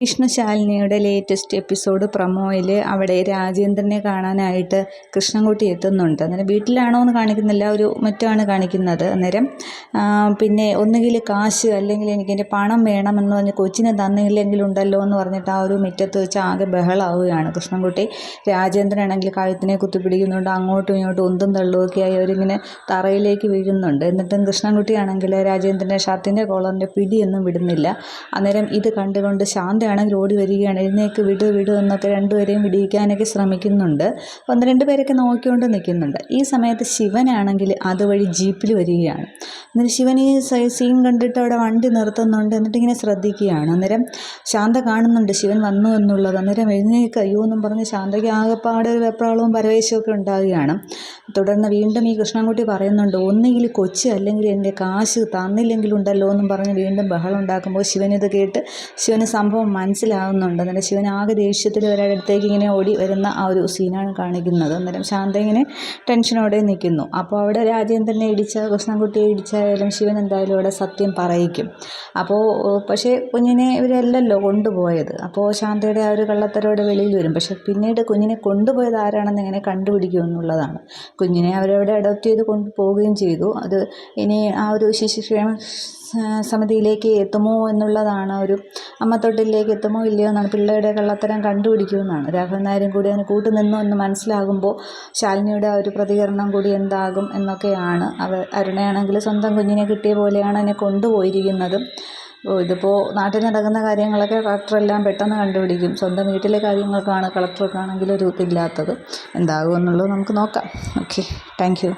വിഷ്ണുശാലിനിയുടെ latest episode പ്രൊമോയിൽ അവിടെ രാജേന്ദ്രനെ കാണാനായിട്ട് കൃഷ്ണൻകുട്ടി എത്തുന്നുണ്ട്. അന്നേരം വീട്ടിലാണോ എന്ന് കാണിക്കുന്നില്ല, ഒരു മറ്റാണ് കാണിക്കുന്നത്. അന്നേരം പിന്നെ ഒന്നുകിൽ കാശ് അല്ലെങ്കിൽ എനിക്ക് എൻ്റെ പണം വേണമെന്ന് പറഞ്ഞ് കൊച്ചിനെ തന്നില്ലെങ്കിലുണ്ടല്ലോ എന്ന് പറഞ്ഞിട്ട് ആ ഒരു മുറ്റത്ത് വെച്ച് ആകെ ബഹളാവുകയാണ് കൃഷ്ണൻകുട്ടി. രാജേന്ദ്രനാണെങ്കിൽ കഴുത്തിനെ കുത്തിപ്പിടിക്കുന്നുണ്ട്, അങ്ങോട്ടും ഇങ്ങോട്ടും ഉന്തും തള്ളുമൊക്കെ ആയി അവരിങ്ങനെ തറയിലേക്ക് വീഴുന്നുണ്ട്. എന്നിട്ടും കൃഷ്ണൻകുട്ടിയാണെങ്കിൽ രാജേന്ദ്രൻ്റെ ഷർട്ടിൻ്റെ കോളറിൻ്റെ പിടിയൊന്നും വിടുന്നില്ല. അന്നേരം ഇത് കണ്ടുകൊണ്ട് ശാന്തയാണെങ്കിൽ ഓടി വരികയാണ്. എഴുന്നേക്ക് വിട് എന്നൊക്കെ രണ്ടുപേരെയും വിടിയിക്കാനൊക്കെ ശ്രമിക്കുന്നുണ്ട്. ഒന്ന് രണ്ട് പേരൊക്കെ നോക്കിക്കൊണ്ട് നിൽക്കുന്നുണ്ട്. ഈ സമയത്ത് ശിവനാണെങ്കിൽ അതുവഴി ജീപ്പിൽ വരികയാണ്. എന്നിട്ട് ശിവൻ ഈ സീൻ കണ്ടിട്ട് അവിടെ വണ്ടി നിർത്തുന്നുണ്ട്. എന്നിട്ട് ഇങ്ങനെ ശ്രദ്ധിക്കുകയാണ്. അന്നേരം ശാന്ത കാണുന്നുണ്ട് ശിവൻ വന്നു എന്നുള്ളത്. അന്നേരം എഴുന്നേക്ക് അയ്യോ എന്നും പറഞ്ഞ് ശാന്തയ്ക്ക് ആകെപ്പാടെ ഒരു വെപ്രാളവും പരവേശമൊക്കെ ഉണ്ടാവുകയാണ്. തുടർന്ന് വീണ്ടും ഈ കൃഷ്ണൻകുട്ടി പറയുന്നുണ്ട്, ഒന്നുകിൽ കൊച്ച് അല്ലെങ്കിൽ എൻ്റെ കാശ് തന്നില്ലെങ്കിലുണ്ടല്ലോ എന്നും പറഞ്ഞ് വീണ്ടും ബഹളം ഉണ്ടാക്കുമ്പോൾ ശിവനിത് കേട്ട് ശിവന് സംഭവം മനസ്സിലാവുന്നുണ്ട്. അന്നേരം ശിവൻ ആകെ ദേഷ്യത്തിൽ ഒരാളുടെ അടുത്തേക്ക് ഇങ്ങനെ ഓടി വരുന്ന ആ ഒരു സീനാണ് കാണിക്കുന്നത്. അന്നേരം ശാന്ത ഇങ്ങനെ ടെൻഷനോടെ നിൽക്കുന്നു. അപ്പോൾ അവിടെ രാജേന്ദ്രനെ കൃഷ്ണൻകുട്ടിയെ ഇടിച്ചായാലും ശിവൻ എന്തായാലും അവിടെ സത്യം പറയിക്കും. അപ്പോൾ പക്ഷേ കുഞ്ഞിനെ ഇവരല്ലല്ലോ കൊണ്ടുപോയത്. അപ്പോൾ ശാന്തയുടെ ആ ഒരു കള്ളത്തരോടെ വെളിയിൽ വരും. പക്ഷെ പിന്നീട് കുഞ്ഞിനെ കൊണ്ടുപോയത് ആരാണെന്ന് എങ്ങനെ കണ്ടുപിടിക്കുമെന്നുള്ളതാണ്. കുഞ്ഞിനെ അവരവിടെ അഡോപ്റ്റ് ചെയ്ത് കൊണ്ടുപോവുകയും ചെയ്തു. അത് ഇനി ആ ഒരു ശിശുക്ഷേമ സമിതിയിലേക്ക് എത്തുമോ എന്നുള്ളതാണ്, ഒരു അമ്മത്തൊട്ടിലേക്ക് എത്തുമോ ഇല്ലയോ എന്നാണ്. പിള്ളേരുടെ കള്ളത്തരം കണ്ടുപിടിക്കുമെന്നാണ്. രാഘവൻ നായരും കൂടി അതിന് കൂട്ടുനിന്നോ എന്ന് മനസ്സിലാകുമ്പോൾ ശാലിനിയുടെ ആ ഒരു പ്രതികരണം കൂടി എന്താകും എന്നൊക്കെയാണ്. അരുണയാണെങ്കിൽ സ്വന്തം കുഞ്ഞിനെ കിട്ടിയ പോലെയാണ് അതിനെ കൊണ്ടുപോയിരിക്കുന്നത്. ഇതിപ്പോൾ നാട്ടിൽ നടക്കുന്ന കാര്യങ്ങളൊക്കെ കളക്ടറെല്ലാം പെട്ടെന്ന് കണ്ടുപിടിക്കും. സ്വന്തം വീട്ടിലെ കാര്യങ്ങൾക്കാണ് കളക്ടർക്കാണെങ്കിൽ ഒരു ഇതില്ലാത്തത്. എന്താകുമെന്നുള്ളത് നമുക്ക് നോക്കാം. Okay, thank you.